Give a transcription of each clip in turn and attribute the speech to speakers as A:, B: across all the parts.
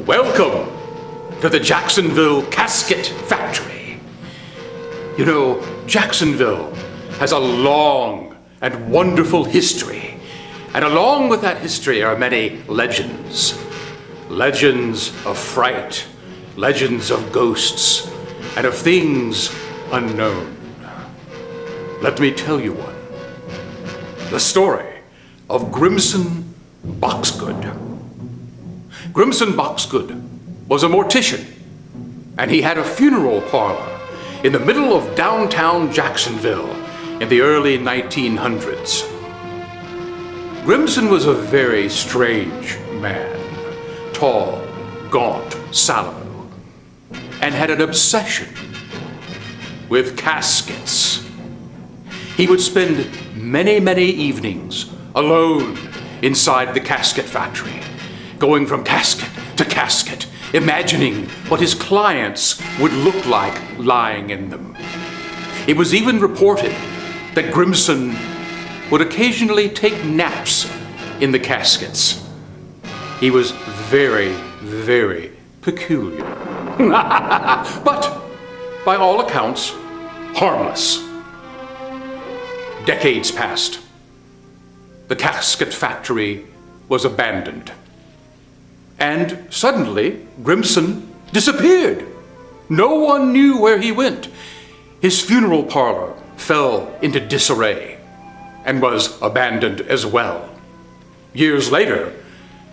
A: Welcome to the Jacksonville Casket Factory. You know, Jacksonville has a long and wonderful history. And along with that history are many legends. Legends of fright, legends of ghosts, and of things unknown. Let me tell you one. The story of Grimson Boxgood. Grimson Boxgood was a mortician, and he had a funeral parlor in the middle of downtown Jacksonville in the early 1900s. Grimson was a very strange man, tall, gaunt, sallow, and had an obsession with caskets. He would spend many, many evenings alone inside the casket factory, going from casket to casket, imagining what his clients would look like lying in them. It was even reported that Grimson would occasionally take naps in the caskets. He was very, very peculiar. But, by all accounts, harmless. Decades passed. The casket factory was abandoned. And suddenly, Grimson disappeared. No one knew where he went. His funeral parlor fell into disarray and was abandoned as well. Years later,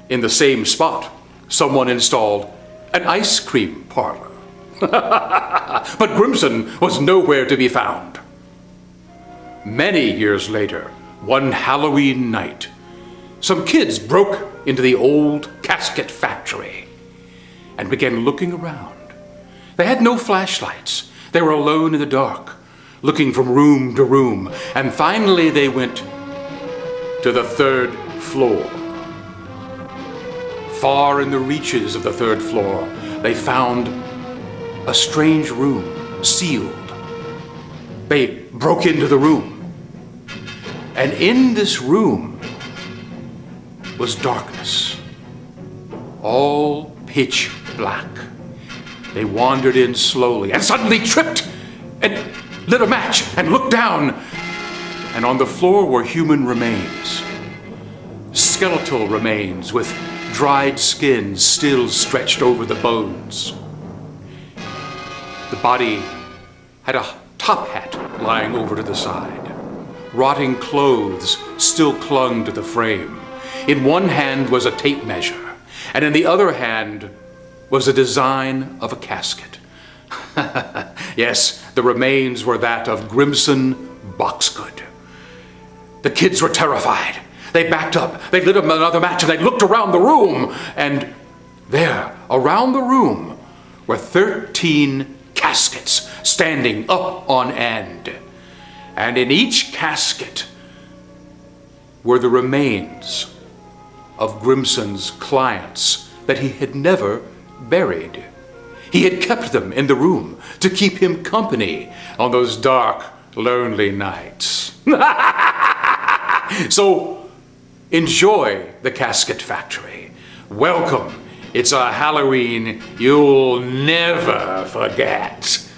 A: in the same spot, someone installed an ice cream parlor. But Grimson was nowhere to be found. Many years later, one Halloween night, some kids broke into the old casket factory and began looking around. They had no flashlights. They were alone in the dark, looking from room to room, and finally they went to the third floor. Far in the reaches of the third floor, they found a strange room, sealed. They broke into the room, and in this room was darkness, all pitch black. They wandered in slowly and suddenly tripped and lit a match and looked down, and on the floor were human remains, skeletal remains with dried skin still stretched over the bones. The body had a top hat lying over to the side. Rotting clothes still clung to the frame. In one hand was a tape measure, and in the other hand was a design of a casket. Yes, the remains were that of Grimson Boxgood. The kids were terrified. They backed up, they lit another match, and they looked around the room. And there, around the room, were 13 caskets standing up on end. And in each casket were the remains of Grimson's clients that he had never buried. He had kept them in the room to keep him company on those dark, lonely nights. So, enjoy the casket factory. Welcome. It's a Halloween you'll never forget.